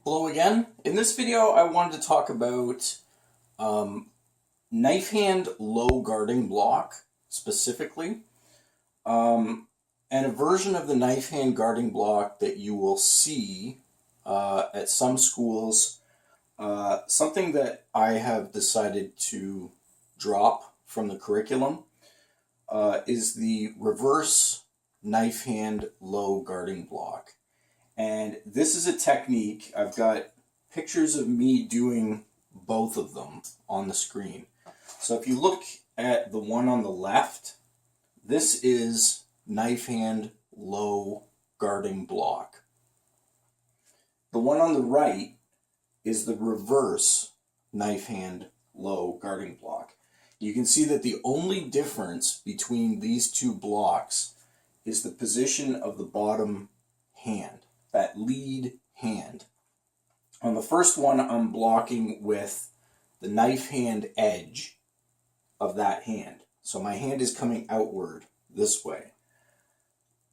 Hello again. In this video, I wanted to talk about knife hand low guarding block specifically, and a version of the knife hand guarding block that you will see at some schools. Something that I have decided to drop from the curriculum is the reverse knife hand low guarding block. And this is a technique. I've got pictures of me doing both of them on the screen. So if you look at the one on the left, this is knife hand low guarding block. The one on the right is the reverse knife hand low guarding block. You can see that the only difference between these two blocks is the position of the bottom hand, that lead hand. On the first one, I'm blocking with the knife hand edge of that hand. So my hand is coming outward this way.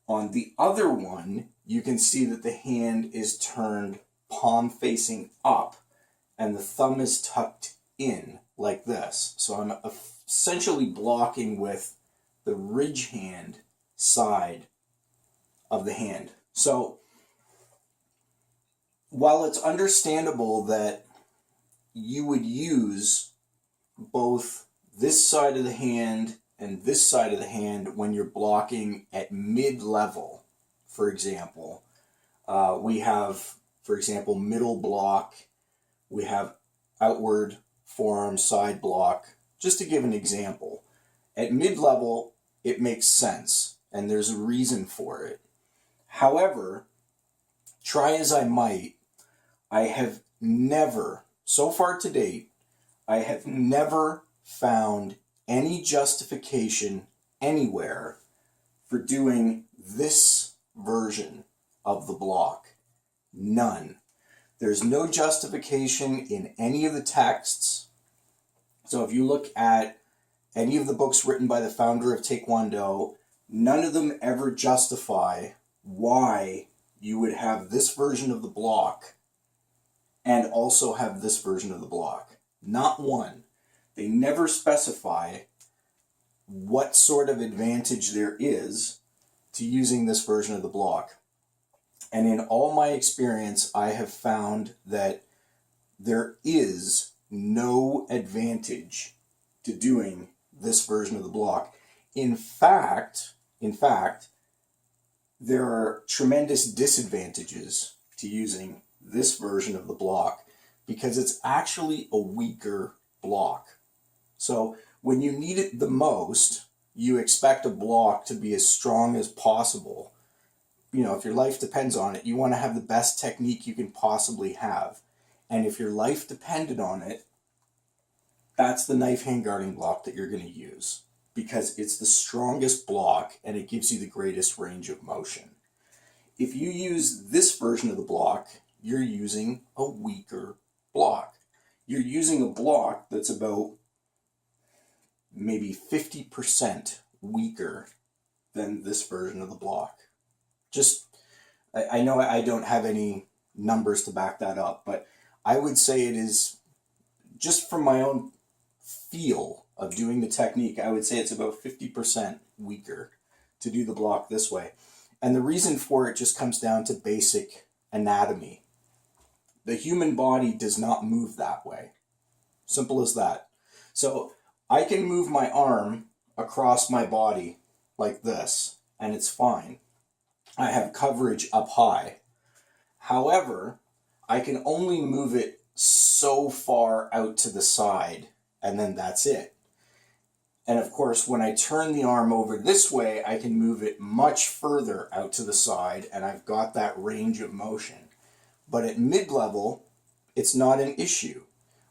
On the other one, you can see that the hand is turned palm facing up and the thumb is tucked in like this. So I'm essentially blocking with the ridge hand side of the hand. So while it's understandable that you would use both this side of the hand and this side of the hand when you're blocking at mid-level, for example, we have, for example, middle block, we have outward forearm side block, just to give an example. At mid-level, it makes sense, and there's a reason for it. However, try as I might, I have never, so far to date, I have never found any justification anywhere for doing this version of the block. None. There's no justification in any of the texts. So if you look at any of the books written by the founder of Taekwondo, none of them ever justify why you would have this version of the block and also have this version of the block. Not one. They never specify what sort of advantage there is to using this version of the block. And in all my experience, I have found that there is no advantage to doing this version of the block. In fact, there are tremendous disadvantages to using this version of the block because it's actually a weaker block. So when you need it the most, you expect a block to be as strong as possible. You know, if your life depends on it, you want to have the best technique you can possibly have. And if your life depended on it, that's the knife hand guarding block that you're going to use because it's the strongest block and it gives you the greatest range of motion. If you use this version of the block, you're using a weaker block. You're using a block that's about maybe 50% weaker than this version of the block. I know I don't have any numbers to back that up, but I would say it is, just from my own feel of doing the technique, I would say it's about 50% weaker to do the block this way. And the reason for it just comes down to basic anatomy. The human body does not move that way. Simple as that. So I can move my arm across my body like this, and it's fine. I have coverage up high. However, I can only move it so far out to the side, and then that's it. And of course, when I turn the arm over this way, I can move it much further out to the side, and I've got that range of motion. But at mid-level, it's not an issue.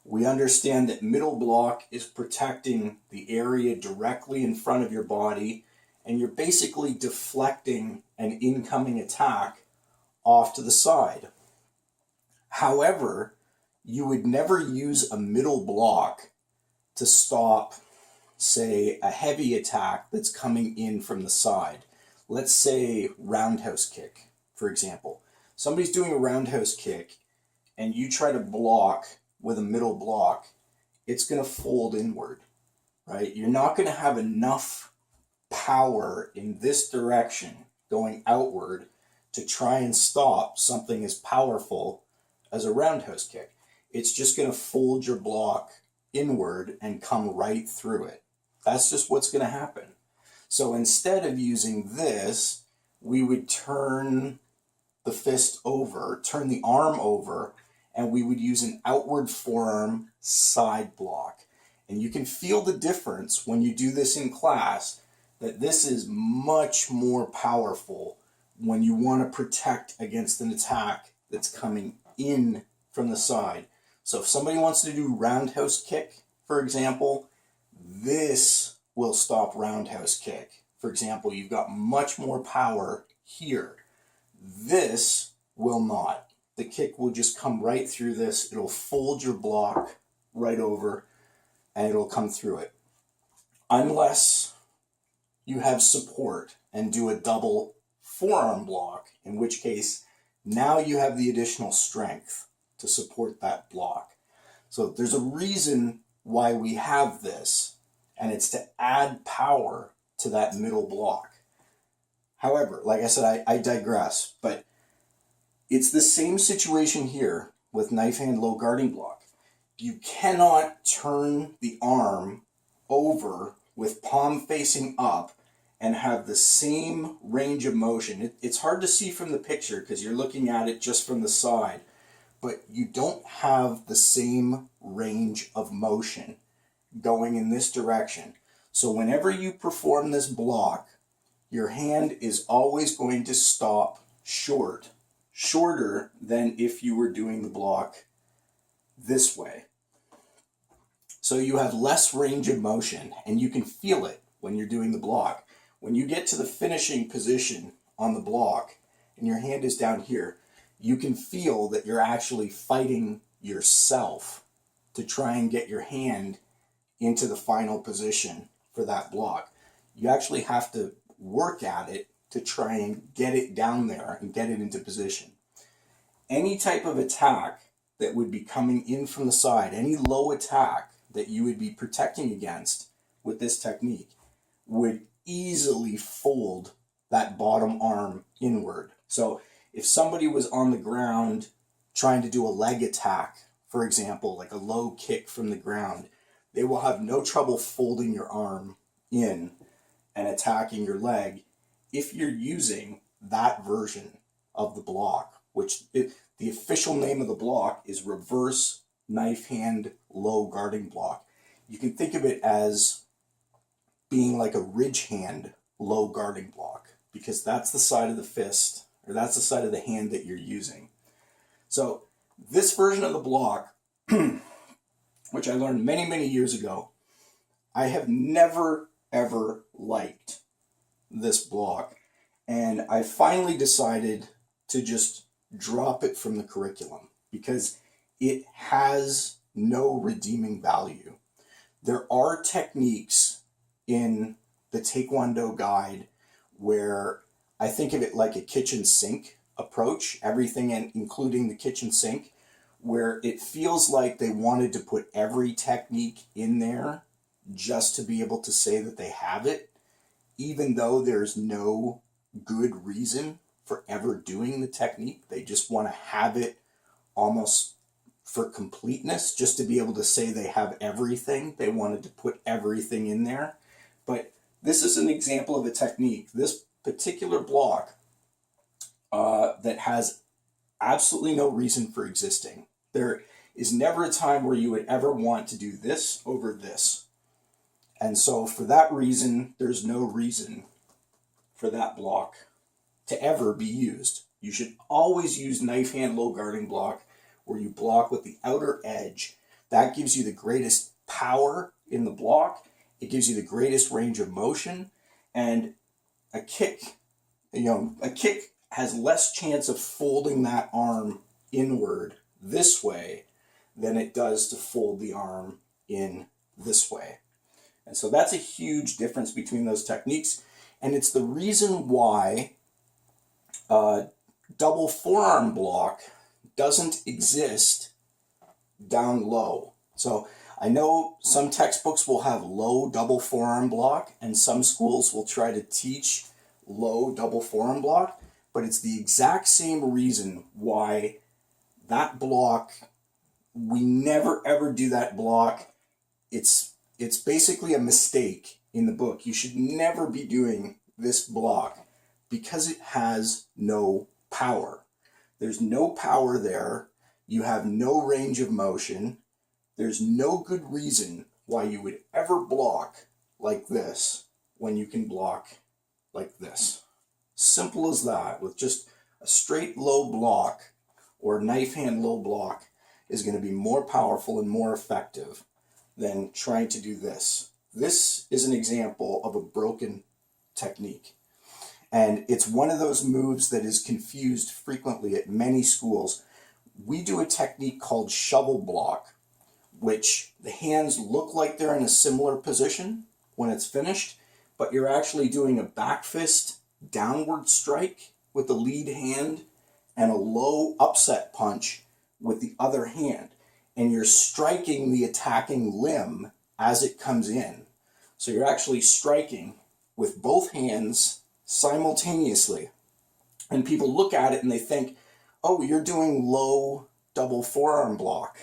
We understand that middle block is protecting the area directly in front of your body, and you're basically deflecting an incoming attack off to the side. However, you would never use a middle block to stop, say, a heavy attack that's coming in from the side. Let's say roundhouse kick, for example. Somebody's doing a roundhouse kick and you try to block with a middle block, it's going to fold inward, right? You're not going to have enough power in this direction going outward to try and stop something as powerful as a roundhouse kick. It's just going to fold your block inward and come right through it. That's just what's going to happen. So instead of using this, we would turn the fist over, turn the arm over, and we would use an outward forearm side block. And you can feel the difference when you do this in class, that this is much more powerful when you want to protect against an attack that's coming in from the side. So if somebody wants to do roundhouse kick, for example, this will stop roundhouse kick. For example, you've got much more power here. This will not. The kick will just come right through this. It'll fold your block right over and it'll come through it. Unless you have support and do a double forearm block, in which case now you have the additional strength to support that block. So there's a reason why we have this, and it's to add power to that middle block. However, like I said, I digress, but it's the same situation here with knife hand low guarding block. You cannot turn the arm over with palm facing up and have the same range of motion. It's hard to see from the picture because you're looking at it just from the side, but you don't have the same range of motion going in this direction. So whenever you perform this block, your hand is always going to stop shorter than if you were doing the block this way. So you have less range of motion, and you can feel it when you're doing the block. When you get to the finishing position on the block and your hand is down here, you can feel that you're actually fighting yourself to try and get your hand into the final position for that block. You actually have to work at it to try and get it down there and get it into position. Any type of attack that would be coming in from the side, any low attack that you would be protecting against with this technique would easily fold that bottom arm inward. So if somebody was on the ground trying to do a leg attack, for example, like a low kick from the ground, they will have no trouble folding your arm in and attacking your leg if you're using that version of the block, the official name of the block is reverse knife hand low guarding block. You can think of it as being like a ridge hand low guarding block, because that's the side of the fist, or that's the side of the hand that you're using. So this version of the block, which I learned many years ago, I have never ever liked this block, and I finally decided to just drop it from the curriculum because it has no redeeming value. There are techniques in the Taekwondo guide where I think of it like a kitchen sink approach, everything including the kitchen sink, where it feels like they wanted to put every technique in there just to be able to say that they have it, even though there's no good reason for ever doing the technique. They just want to have it almost for completeness, just to be able to say they have everything. They wanted to put everything in there. But this is an example of a technique, this particular block, that has absolutely no reason for existing. There is never a time where you would ever want to do this over this. And so for that reason, there's no reason for that block to ever be used. You should always use knife hand low guarding block, where you block with the outer edge. That gives you the greatest power in the block. It gives you the greatest range of motion. And a kick has less chance of folding that arm inward this way than it does to fold the arm in this way. And so that's a huge difference between those techniques. And it's the reason why double forearm block doesn't exist down low. So I know some textbooks will have low double forearm block, and some schools will try to teach low double forearm block, but it's the exact same reason why that block, we never ever do that block. It's basically a mistake in the book. You should never be doing this block because it has no power. There's no power there. You have no range of motion. There's no good reason why you would ever block like this when you can block like this. Simple as that. With just a straight low block or knife hand low block is going to be more powerful and more effective than trying to do this. This is an example of a broken technique. And it's one of those moves that is confused frequently at many schools. We do a technique called shovel block, which the hands look like they're in a similar position when it's finished, but you're actually doing a back fist downward strike with the lead hand and a low upset punch with the other hand. And you're striking the attacking limb as it comes in. So you're actually striking with both hands simultaneously. And people look at it and they think, oh, you're doing low double forearm block.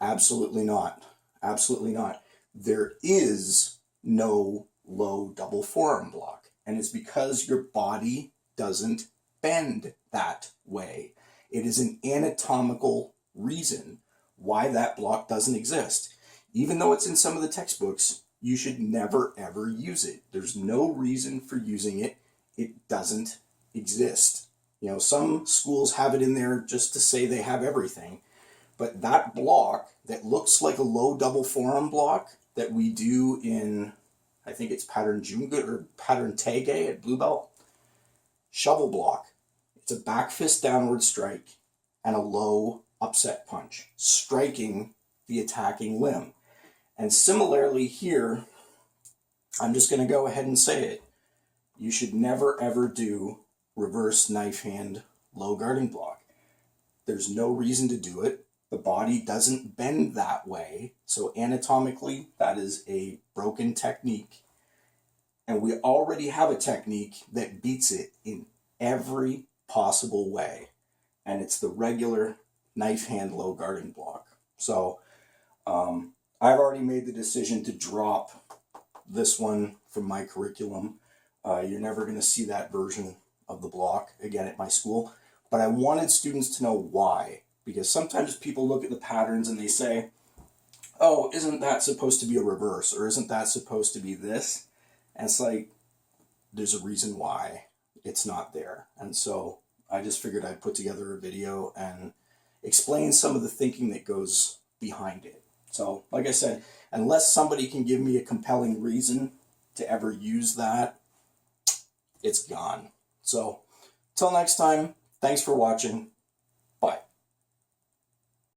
Absolutely not. Absolutely not. There is no low double forearm block. And it's because your body doesn't bend that way. It is an anatomical reason why that block doesn't exist. Even though it's in some of the textbooks, you should never ever use it. There's no reason for using it. It doesn't exist. You know, some schools have it in there just to say they have everything. But that block that looks like a low double forearm block that we do in, I think it's pattern Junga or pattern Taege at Blue Belt, shovel block. It's a back fist downward strike and a low upset punch, striking the attacking limb. And similarly here, I'm just going to go ahead and say it. You should never ever do reverse knife hand low guarding block. There's no reason to do it. The body doesn't bend that way. So anatomically, that is a broken technique. And we already have a technique that beats it in every possible way. And it's the regular knife hand low guarding block. So I've already made the decision to drop this one from my curriculum. You're never going to see that version of the block again at my school. But I wanted students to know why. Because sometimes people look at the patterns and they say, oh, isn't that supposed to be a reverse? Or isn't that supposed to be this? And it's like, there's a reason why it's not there. And so I just figured I'd put together a video and explain some of the thinking that goes behind it. So, like I said, unless somebody can give me a compelling reason to ever use that, it's gone. So, till next time, thanks for watching. Bye.